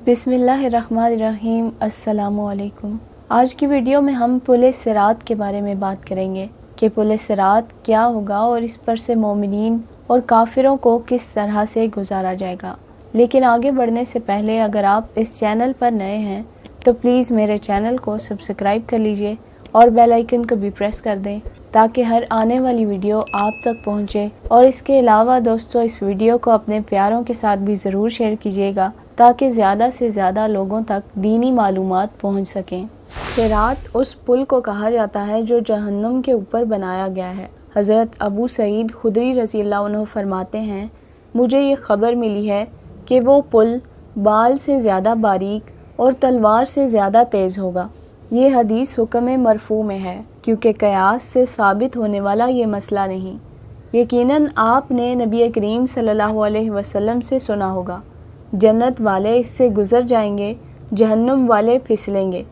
बिस्मिल्लाहिर्रहमानिर्रहीम। अस्सलामुअलैकुम। आज की वीडियो में हम पुल सिरात के बारे में बात करेंगे कि पुल सिरात क्या होगा और इस पर से मोमिनीन और काफिरों को किस तरह से गुजारा जाएगा। लेकिन आगे बढ़ने से पहले अगर आप इस चैनल पर नए हैं तो प्लीज़ मेरे चैनल को सब्सक्राइब कर लीजिए और बेल आइकन को भी प्रेस कर दें ताकि हर आने वाली वीडियो आप तक पहुंचे। और इसके अलावा दोस्तों, इस वीडियो को अपने प्यारों के साथ भी ज़रूर शेयर कीजिएगा ताकि ज़्यादा से ज़्यादा लोगों तक दीनी मालूमात पहुंच सकें। सिरात उस पुल को कहा जाता है जो जहन्नुम के ऊपर बनाया गया है। हज़रत अबू सईद खुदरी रज़ी अल्लाह अन्हु फरमाते हैं, मुझे ये ख़बर मिली है कि वो पुल बाल से ज़्यादा बारीक और तलवार से ज़्यादा तेज़ होगा। ये हदीस हुक्म मरफू में है क्योंकि क़यास से साबित होने वाला ये मसला नहीं। यकीनन आपने नबी करीम सल्लल्लाहु अलैहि वसल्लम से सुना होगा, जन्नत वाले इससे गुज़र जाएंगे, जहन्नुम वाले फिसलेंगे।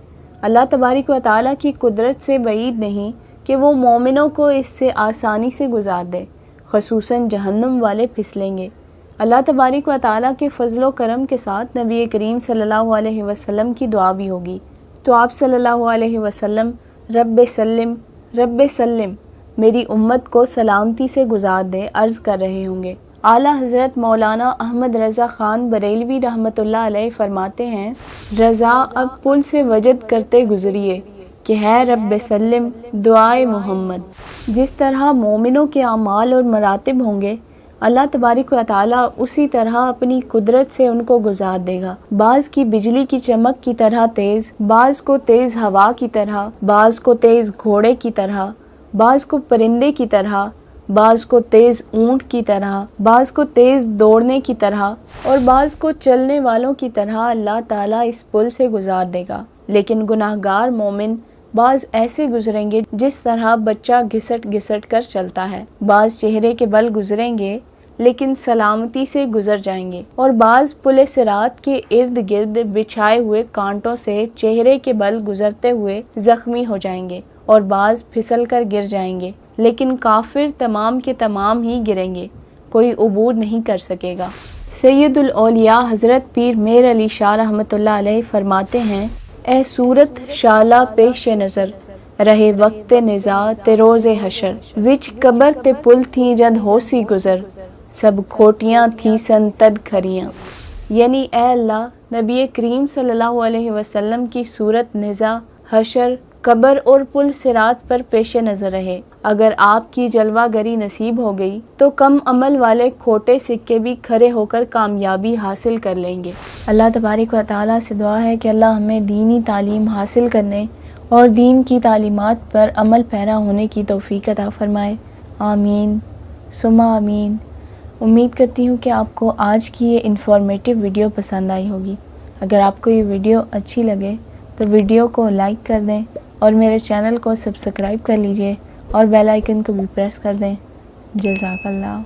अल्लाह तबारिक व तआला की कुदरत से बईद नहीं कि वो मोमिनों को इससे आसानी से गुजार दे, ख़ुसूसन जहन्नुम वाले फिसलेंगे। अल्लाह तबारिक व तआला के फ़ज़्ल व करम के साथ नबी करीम सल्लल्लाहु अलैहि वसल्लम की दुआ भी होगी। तो आप सल्लल्लाहु अलैहि वसल्लम रब्बे सल्लिम मेरी उम्मत को सलामती से गुजार दे अर्ज़ कर रहे होंगे। आला हज़रत मौलाना अहमद रज़ा ख़ान बरेलवी रहमतुल्लाह अलैह फरमाते हैं, रज़ा अब पुल से वजद करते गुज़रिए कि है रब्बे सल्लिम दुआए मोहम्मद। जिस तरह मोमिनों के अमाल और मरातिब होंगे, अल्लाह तबारिक व तआला उसी तरह अपनी कुदरत से उनको गुजार देगा। बाज़ की बिजली की चमक की तरह तेज़, बाज़ को तेज़ हवा की तरह, बाज़ को तेज़ घोड़े की तरह, बाज़ को परिंदे की तरह, बाज़ को तेज़ ऊँट की तरह, बाज़ को तेज़ दौड़ने की तरह और बाज़ को चलने वालों की तरह अल्लाह ताला इस पुल से गुजार देगा। लेकिन गुनाहगार मोमिन बाज़ ऐसे गुजरेंगे जिस तरह बच्चा घिसट घिसट कर चलता है। बाज़ चेहरे के बल गुजरेंगे लेकिन सलामती से गुजर जाएंगे और बाज़ पुल सिरात के इर्द गिर्द बिछाए हुए कांटों से चेहरे के बल गुजरते हुए जख्मी हो जाएंगे और बाज़ फिसल कर गिर जाएंगे। लेकिन काफिर तमाम के तमाम ही गिरेंगे, कोई उबूर नहीं कर सकेगा। सैयदुल औलिया हज़रत पीर मेर अली शाह रहमतुल्लाह अलैह फरमाते हैं, ए सूरत शाला पेश नज़र रहे वक्त निज़ा ते रोज़े हशर विच कबर ते पुल थी जद होसी गुज़र सब खोटियाँ थी सन तद खरियाँ। यानी ए अल्लाह नबी करीम सल्लल्लाहु अलैहि वसल्लम की सूरत निज़ा, हशर, कबर और पुल सिरात पर पेश नज़र रहे। अगर आपकी जलवागरी नसीब हो गई तो कम अमल वाले खोटे सिक्के भी खड़े होकर कामयाबी हासिल कर लेंगे। अल्लाह तबारिक व तआला से दुआ है कि अल्लाह हमें दीनी तालीम हासिल करने और दीन की तालीमात पर अमल पैरा होने की तौफीक अता फरमाए। आमीन सुमा आमीन। उम्मीद करती हूँ कि आपको आज की ये इन्फॉर्मेटिव वीडियो पसंद आई होगी। अगर आपको ये वीडियो अच्छी लगे तो वीडियो को लाइक कर दें और मेरे चैनल को सब्सक्राइब कर लीजिए और बेल आइकन को भी प्रेस कर दें। जज़ाकल्लाह।